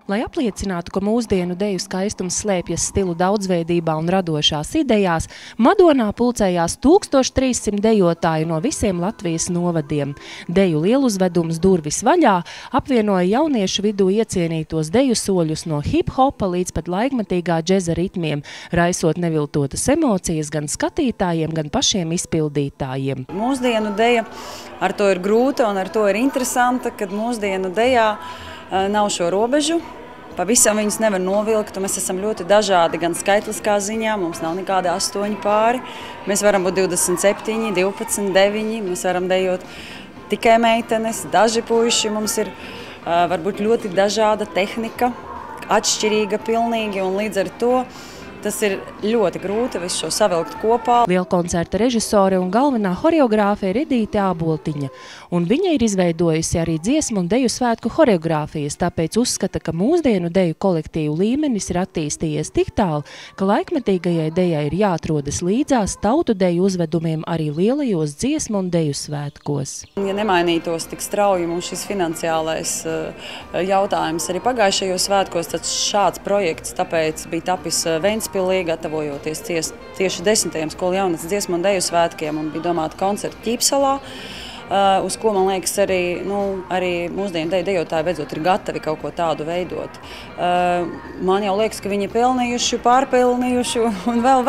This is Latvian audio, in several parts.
Lai apliecinātu, ka mūsdienu deju skaistums slēpjas stilu daudzveidībā un radošās idejās, Madonā pulcējās 1300 dejotāju no visiem Latvijas novadiem. Deju lieluzvedums Durvis vaļā apvienoja jauniešu vidū iecienītos deju soļus no hip-hopa līdz pat laikmetīgā džeza ritmiem, raisot neviltotas emocijas gan skatītājiem, gan pašiem izpildītājiem. Mūsdienu deja ar to ir grūta un ar to ir interesanta, kad mūsdienu dejā nav šo robežu. Pavisam viņus nevar novilkt, un mēs esam ļoti dažādi gan skaitliskā ziņā, mums nav nekādi 8 pāri. Mēs varam būt 27, 12, 9, mēs varam dejot tikai meitenes, daži puiši, mums ir varbūt ļoti dažāda tehnika, atšķirīga pilnīgi, un līdz ar to tas ir ļoti grūti visu šo savilkt kopā. Lielkoncerta režisore un galvenā horeogrāfe ir Edīte Āboltiņa, un viņa ir izveidojusi arī dziesmu un deju svētku horeogrāfijas, tāpēc uzskata, ka mūsdienu deju kolektīvu līmenis ir attīstījies tik tālu, ka laikmetīgajai dejai ir jāatrodas līdzās tautu deju uzvedumiem arī lielajos dziesmu un deju svētkos. Ja nemainītos tik strauji mums šis finansiālais jautājums arī pagājušajos svētkos, tad šāds projekts tāpēc bija tapis Ventspilī, gatavojoties tieši 10. skolu jaunatnes dziesmu un deju svētkiem, un bija domāta koncerta Ķīpsalā, uz ko, man liekas, arī mūsdienu dejotāji beidzot ir gatavi kaut ko tādu veidot. Man jau liekas, ka viņi ir pelnījuši, pārpelnījuši un vēl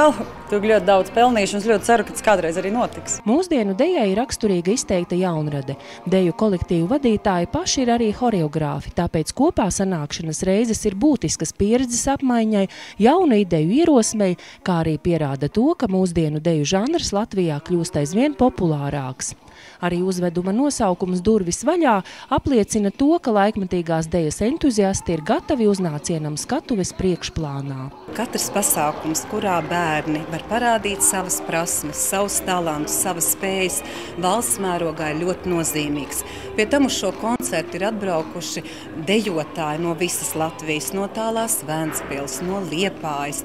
tur ļoti daudz pelnījuši, un es ļoti ceru, ka tas kādreiz arī notiks. Mūsdienu dejai ir raksturīga izteikta jaunrade. Deju kolektīvu vadītāji paši ir arī horeogrāfi, tāpēc kopā sanākšanas reizes ir būtiskas pieredzes apmaiņai, jaunu ideju ierosmei, kā arī pierāda to, ka mūsdienu deju žanrs Latvijā kļūst aizvien populārāks. Arī uzveduma nosaukums Durvis vaļā apliecina to, ka laikmetīgās dejas entuziasti ir gatavi uznācienam skatuves priekšplānā. Katrs pasākums, kurā bērni var parādīt savas prasmes, savus talantus, savas spējas, valsts mērogā ir ļoti nozīmīgs. Pie tam uz šo koncertu ir atbraukuši dejotāji no visas Latvijas, no tālās Ventspils, no Liepājas,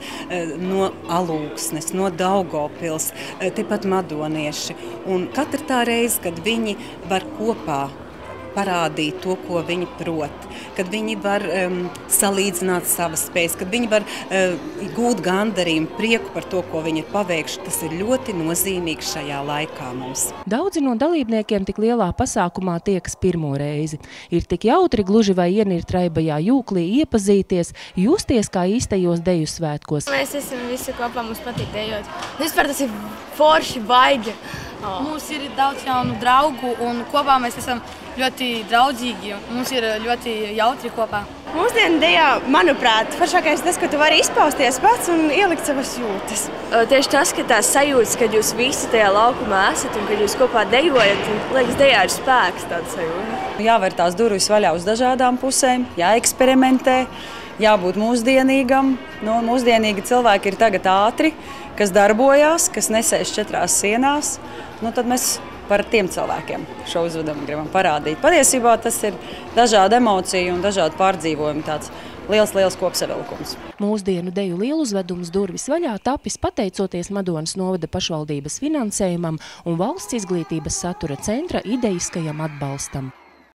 no Alūksnes, no Daugavpils, tepat madonieši. Un katra tā reize, kad viņi var kopā parādīt to, ko viņi prot, kad viņi var salīdzināt savas spējas, kad viņi var gūt gandarījumu, prieku par to, ko viņi ir paveikuši, tas ir ļoti nozīmīgi šajā laikā mums. Daudzi no dalībniekiem tik lielā pasākumā tiekas pirmo reizi. Ir tik jautri gluži vai ienirt raibajā jūklī, iepazīties, justies kā īstajos deju svētkos. Mēs esam visi kopā, mums patīk dejot. Vispār tas ir forši, baigi. Mums ir daudz jaunu draugu un kopā mēs esam ļoti draudzīgi. Mums ir ļoti jautri kopā. Mūsdienu dejā, manuprāt, foršākais tas, ka tu vari izpausties pats un ielikt savas jūtas. Tieši tas, ka tās sajūtas, kad jūs visi tajā laukumā esat un kad jūs kopā dejojat, liekas, dejā ir spēks tāds sajūta. Jāver tās durvis vaļā uz dažādām pusēm, jāeksperimentē, jābūt mūsdienīgam. Mūsdienīgi cilvēki ir tagad ātri, kas darbojās, kas nesēž 4 sienās. Tad mēs par tiem cilvēkiem šo uzvedumu gribam parādīt. Patiesībā tas ir dažādu emociju un dažādu pārdzīvojumu tāds liels kopsavilkums. Mūsdienu deju lieluzvedums Durvis vaļā tapis pateicoties Madonas novada pašvaldības finansējumam un valsts izglītības satura centra idejiskajam atbalstam.